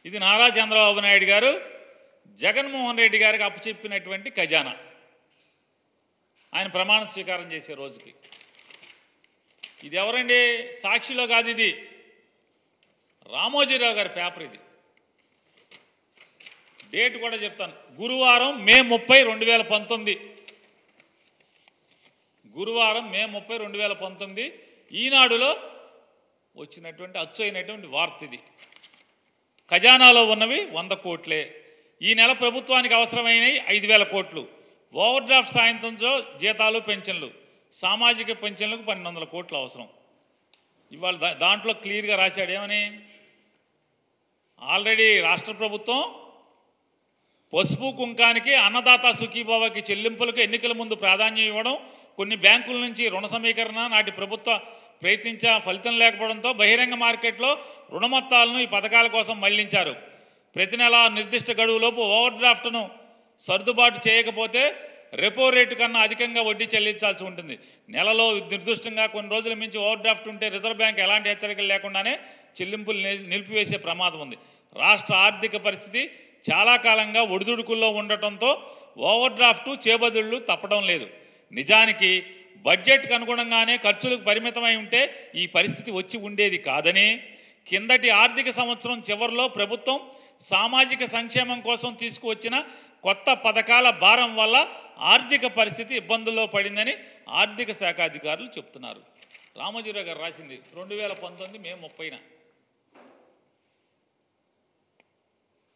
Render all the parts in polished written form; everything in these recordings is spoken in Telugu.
ఇది నారా చంద్రబాబు నాయుడు గారు జగన్మోహన్ రెడ్డి గారికి అప్పచెప్పినటువంటి ఖజానా. ఆయన ప్రమాణ స్వీకారం చేసే రోజుకి. ఇది ఎవరండి? సాక్షిలో కాదు, ఇది రామోజీరావు గారి పేపర్. ఇది డేట్ కూడా చెప్తాను. గురువారం మే 30, 2019. గురువారం మే 30, 2019 ఈనాడులో వచ్చినటువంటి అచ్చు అయినటువంటి వార్త ఇది. ఖజానాలో ఉన్నవి 100 కోట్లే. ఈ నెల ప్రభుత్వానికి అవసరమైనవి 5,000 కోట్లు. ఓవర్ డ్రాఫ్ట్ సాయంత్రంతో జీతాలు, పెన్షన్లు, సామాజిక పెన్షన్లకు 1,200 కోట్లు అవసరం. ఇవాళ దాంట్లో క్లియర్గా రాశాడు ఏమని, ఆల్రెడీ రాష్ట్ర ప్రభుత్వం పసుపు కుంకానికి, అన్నదాత సుఖీభావకి చెల్లింపులకు ఎన్నికల ముందు ప్రాధాన్యం ఇవ్వడం, కొన్ని బ్యాంకుల నుంచి రుణ సమీకరణ నాటి ప్రభుత్వ ప్రయత్నించా ఫలితం లేకపోవడంతో బహిరంగ మార్కెట్లో రుణ మొత్తాలను ఈ పథకాల కోసం మళ్లించారు. ప్రతి నెల నిర్దిష్ట గడువులోపు ఓవర్ డ్రాఫ్ట్ను సర్దుబాటు చేయకపోతే రెపో రేటు కన్నా అధికంగా వడ్డీ చెల్లించాల్సి ఉంటుంది. నెలలో నిర్దిష్టంగా కొన్ని రోజుల మించి ఓవర్ డ్రాఫ్ట్ ఉంటే రిజర్వ్ బ్యాంక్ ఎలాంటి హెచ్చరికలు లేకుండానే చెల్లింపులు నిలిపివేసే ప్రమాదం ఉంది. రాష్ట్ర ఆర్థిక పరిస్థితి చాలా కాలంగా ఒడిదుడుకుల్లో ఉండటంతో ఓవర్ డ్రాఫ్టు చేబదుళ్లు తప్పడం లేదు. నిజానికి బడ్జెట్కు అనుగుణంగానే ఖర్చులకు పరిమితమై ఉంటే ఈ పరిస్థితి వచ్చి ఉండేది కాదని, కిందటి ఆర్థిక సంవత్సరం చివరిలో ప్రభుత్వం సామాజిక సంక్షేమం కోసం తీసుకువచ్చిన కొత్త పథకాల భారం వల్ల ఆర్థిక పరిస్థితి ఇబ్బందుల్లో పడిందని ఆర్థిక శాఖ అధికారులు చెప్తున్నారు. రామోజీరావు గారు రాసింది 2019 మే 30న.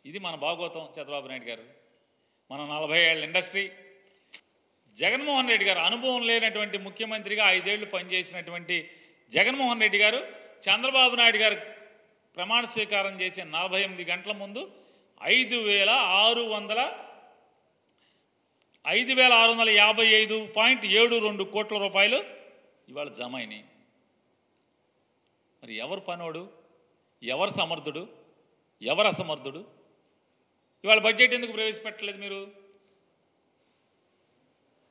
ఇది మన భాగవతం. చంద్రబాబు నాయుడు గారు మన 40 ఏళ్ల ఇండస్ట్రీ. జగన్మోహన్ రెడ్డి గారు అనుభవం లేనటువంటి ముఖ్యమంత్రిగా 5 ఏళ్లు పనిచేసినటువంటి జగన్మోహన్ రెడ్డి గారు చంద్రబాబు నాయుడు గారు ప్రమాణ స్వీకారం చేసే 48 గంటల ముందు 5,655.72 కోట్ల రూపాయలు ఇవాళ జమ అయినాయి. మరి ఎవరు పనోడు, ఎవరు సమర్థుడు, ఎవరు అసమర్థుడు? ఇవాళ బడ్జెట్ ఎందుకు ప్రవేశపెట్టలేదు మీరు?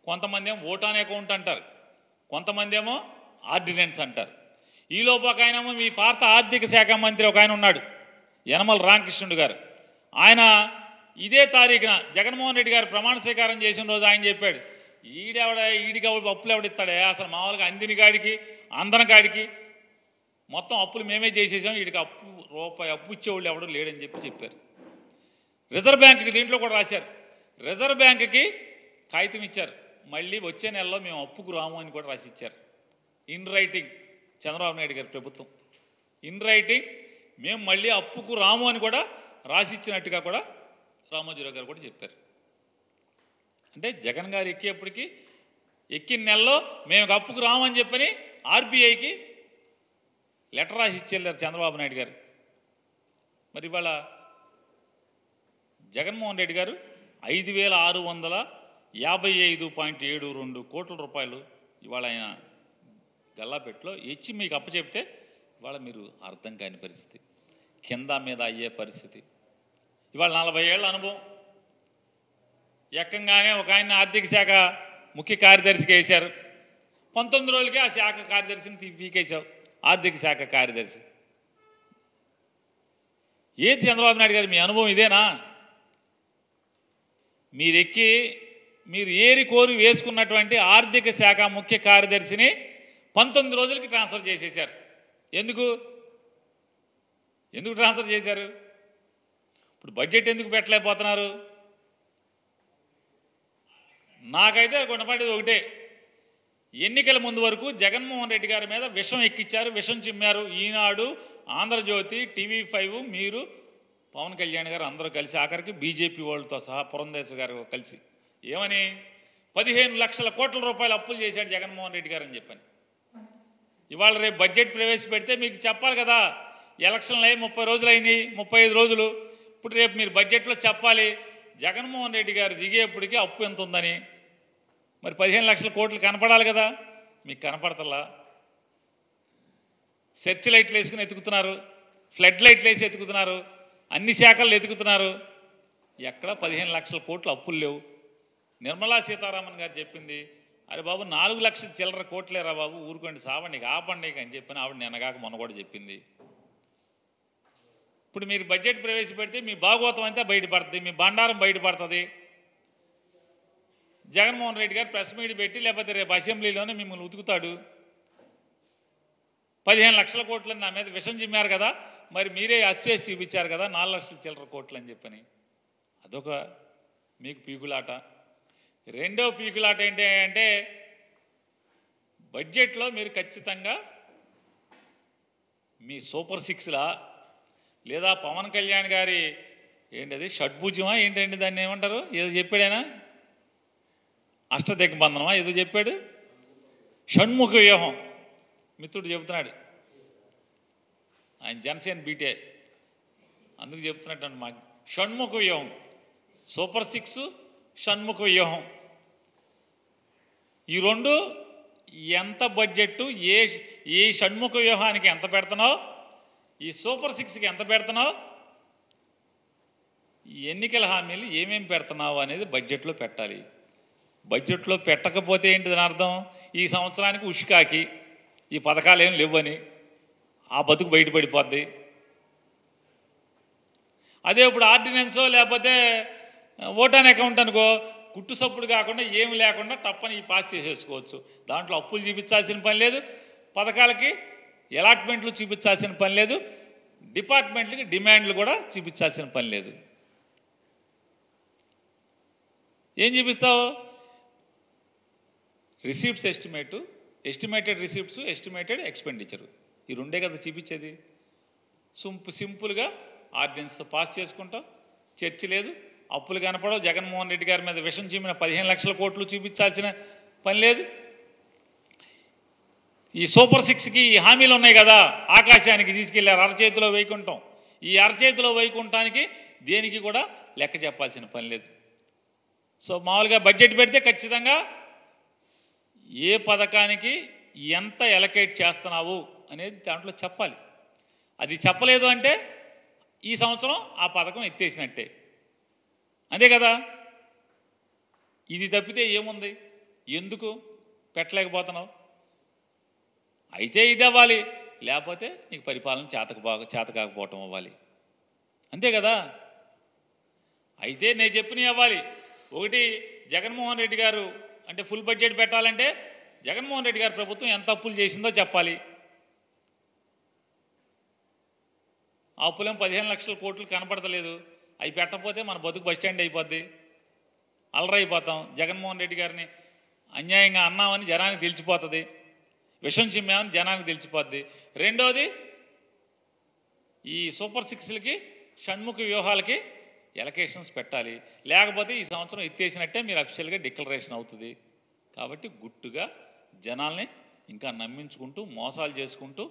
కొంతమంది ఏమో ఓటాన్ అకౌంట్ అంటారు, కొంతమంది ఏమో ఆర్డినెన్స్ అంటారు. ఈలోపు ఒక ఆయనేమో మీ పాత ఆర్థిక శాఖ మంత్రి ఒక ఆయన ఉన్నాడు, యనమల రామకృష్ణుడు గారు. ఆయన ఇదే తారీఖున జగన్మోహన్ రెడ్డి గారు ప్రమాణ స్వీకారం చేసిన రోజు ఆయన చెప్పాడు, ఈడికి అప్పులు ఎవడిస్తాడే, అసలు మామూలుగా అందిన కాడికి అందన కాడికి మొత్తం అప్పులు మేమే చేసేసాం, వీడికి రూపాయి అప్పు ఇచ్చేవాళ్ళు ఎవడు లేడని చెప్పారు. రిజర్వ్ బ్యాంకుకి దీంట్లో కూడా రాశారు. రిజర్వ్ బ్యాంకుకి కాగితం ఇచ్చారు, మళ్ళీ వచ్చే నెలలో మేము అప్పుకు రాము అని కూడా రాసి ఇచ్చారు. ఇన్ రైటింగ్ చంద్రబాబు నాయుడు గారి ప్రభుత్వం ఇన్ రైటింగ్ మేము మళ్ళీ అప్పుకు రాము అని కూడా రాసిచ్చినట్టుగా కూడా రామోజీరావు గారు కూడా చెప్పారు. అంటే జగన్ గారు ఎక్కేప్పటికి ఎక్కిన నెలలో మేము అప్పుకు రామని చెప్పని ఆర్బీఐకి లెటర్ రాసి ఇచ్చేళ్ళారు చంద్రబాబు నాయుడు గారు. మరి ఇవాళ జగన్మోహన్ రెడ్డి గారు 5,655.72 కోట్ల రూపాయలు ఇవాళ ఆయన గల్లాపెట్లో ఇచ్చి మీకు అప్పచెప్తే ఇవాళ మీరు అర్థం కాని పరిస్థితి, కింద మీద అయ్యే పరిస్థితి. ఇవాళ 40 ఏళ్ల అనుభవం. ఎక్కంగానే ఒక ఆయన ఆర్థిక శాఖ ముఖ్య కార్యదర్శికి వేశారు. 19 రోజులకే ఆ శాఖ కార్యదర్శిని పీకేశావు, ఆర్థిక శాఖ కార్యదర్శి. ఏది చంద్రబాబు నాయుడు గారు మీ అనుభవం ఇదేనా? మీరు ఏరి కోరి వేసుకున్నటువంటి ఆర్థిక శాఖ ముఖ్య కార్యదర్శిని 19 రోజులకి ట్రాన్స్ఫర్ చేసేశారు. ఎందుకు ట్రాన్స్ఫర్ చేశారు? ఇప్పుడు బడ్జెట్ ఎందుకు పెట్టలేకపోతున్నారు? నాకైతే కొనపడేది ఒకటే, ఎన్నికల ముందు వరకు జగన్మోహన్ రెడ్డి గారి మీద విషం ఎక్కిచ్చారు, విషం చిమ్మారు. ఈనాడు, ఆంధ్రజ్యోతి, TV5, మీరు, పవన్ కళ్యాణ్ గారు అందరూ కలిసి, ఆఖరికి బీజేపీ వాళ్ళతో సహా పురంధేశ్వర గారు కలిసి ఏమని 15 లక్షల కోట్ల రూపాయలు అప్పులు చేశాడు జగన్మోహన్ రెడ్డి గారు అని చెప్పని. ఇవాళ రేపు బడ్జెట్ ప్రవేశపెడితే మీకు చెప్పాలి కదా, ఎలక్షన్లు అయ్యి 30 రోజులు అయింది, 35 రోజులు. ఇప్పుడు రేపు మీరు బడ్జెట్లో చెప్పాలి జగన్మోహన్ రెడ్డి గారు దిగేప్పటికీ అప్పు ఎంత ఉందని. మరి 15 లక్షల కోట్లు కనపడాలి కదా, మీకు కనపడతలా. సెర్చ్ లైట్లు వేసుకుని ఎతుకుతున్నారు, ఫ్లడ్ లైట్లు వేసి ఎతుకుతున్నారు, అన్ని శాఖలు ఎతుకుతున్నారు. ఎక్కడ 15 లక్షల కోట్లు అప్పులు లేవు. నిర్మలా సీతారామన్ గారు చెప్పింది, అరే బాబు 4 లక్షల చిల్లర కోట్లేరా బాబు, ఊరుకోండి, సావండి, ఆపండి అని చెప్పిన ఆవిడ నిన్నగాక మొన్న కూడా చెప్పింది. ఇప్పుడు మీరు బడ్జెట్ ప్రవేశపెడితే మీ భాగవతం అంతా బయటపడుతుంది, మీ బండారం బయటపడుతుంది. జగన్మోహన్ రెడ్డి గారు ప్రెస్ మీట్ పెట్టి లేకపోతే రేపు అసెంబ్లీలోనే మిమ్మల్ని ఉతుకుతాడు. 15 లక్షల కోట్లని నా మీద విషం చిమ్మారు కదా, మరి మీరే అచ్చేసి చూపించారు కదా 4 లక్షల చిల్లర కోట్లు అని చెప్పని. అదొక మీకు పీకులాట. రెండో పీకులాట ఏంటి అంటే బడ్జెట్లో మీరు ఖచ్చితంగా మీ సూపర్ సిక్స్లా లేదా పవన్ కళ్యాణ్ గారి ఏంటది షడ్భుజమా ఏంటంటే దాన్ని ఏమంటారు, ఏదో చెప్పాడైనా అష్టదిగ్బంధనమా ఏదో చెప్పాడు, షణ్ముఖ వ్యూహం మిత్రుడు చెబుతున్నాడు. ఆయన జనసేన బీటే అందుకు చెప్తున్నట్టు మాకు షణ్ముఖ వ్యూహం, సూపర్ సిక్స్, షణ్ముఖ వ్యూహం, ఈ రెండు ఎంత బడ్జెట్ ఏ షణ్ముఖ వ్యూహానికి ఎంత పెడుతున్నావు, ఈ సూపర్ సిక్స్కి ఎంత పెడుతున్నావు, ఈ ఎన్నికల హామీలు ఏమేమి పెడుతున్నావు అనేది బడ్జెట్లో పెట్టాలి. బడ్జెట్లో పెట్టకపోతే ఏంటి దాని అర్థం, ఈ సంవత్సరానికి ఉష్కాకి ఈ పథకాలు ఏం లేవని ఆ బతుకు బయటపడిపోద్ది. అదే ఇప్పుడు ఆర్డినెన్సో లేకపోతే ఓటాన్ అకౌంట్ అనుకో, కుట్టు సప్పుడు కాకుండా ఏమి లేకుండా తప్పని ఈ పాస్ చేసేసుకోవచ్చు. దాంట్లో అప్పులు చూపించాల్సిన పని లేదు, పథకాలకి అలాట్మెంట్లు చూపించాల్సిన పని లేదు, డిపార్ట్మెంట్లకి డిమాండ్లు కూడా చూపించాల్సిన పని లేదు. ఏం చూపిస్తావు, receipts estimated receipts, estimated expenditure, ఈ రెండే కదా చూపించేది. సింపుల్గా ఆర్డినెన్స్తో పాస్ చేసుకుంటాం, చర్చ లేదు, అప్పులు కనపడవు. జగన్మోహన్ రెడ్డి గారి మీద విషం చిమ్మిన 15 లక్షల కోట్లు చూపించాల్సిన పని లేదు. ఈ సూపర్ సిక్స్కి ఈ హామీలు ఉన్నాయి కదా, ఆకాశానికి తీసుకెళ్లారు అరచేతిలో వైకుంఠం, ఈ అరచేతిలో వైకుంఠానికి దేనికి కూడా లెక్క చెప్పాల్సిన పని లేదు. సో మామూలుగా బడ్జెట్ పెడితే ఖచ్చితంగా ఏ పథకానికి ఎంత ఎలకేట్ చేస్తున్నావు అనేది దాంట్లో చెప్పాలి. అది చెప్పలేదు అంటే ఈ సంవత్సరం ఆ పథకం ఎత్తేసినట్టే, అంతే కదా. ఇది తప్పితే ఏముంది, ఎందుకు పెట్టలేకపోతున్నావు? అయితే ఇది అవ్వాలి, లేకపోతే నీకు పరిపాలన చేత కాకపోవటం అవ్వాలి, అంతే కదా. అయితే నేను చెప్పినవి అవ్వాలి. ఒకటి, జగన్మోహన్ రెడ్డి గారు అంటే ఫుల్ బడ్జెట్ పెట్టాలంటే జగన్మోహన్ రెడ్డి గారి ప్రభుత్వం ఎంత అప్పులు చేసిందో చెప్పాలి. ఆ అప్పులేం 15 లక్షల కోట్లు కనపడతలేదు, అవి పెట్టకపోతే మన బతుకు బస్టాండ్ అయిపోద్ది, అలరైపోతాం. జగన్మోహన్ రెడ్డి గారిని అన్యాయంగా అన్నామని జనానికి తెలిసిపోతుంది, విషం చిమ్మామని జనానికి తెలిసిపోద్ది. రెండోది, ఈ సూపర్ సిక్స్లకి షణ్ముఖ వ్యూహాలకి ఎలకేషన్స్ పెట్టాలి, లేకపోతే ఈ సంవత్సరం ఎత్తేసినట్టే మీరు అఫీషియల్గా డిక్లరేషన్ అవుతుంది. కాబట్టి గుట్టుగా జనాల్ని ఇంకా నమ్మించుకుంటూ మోసాలు చేసుకుంటూ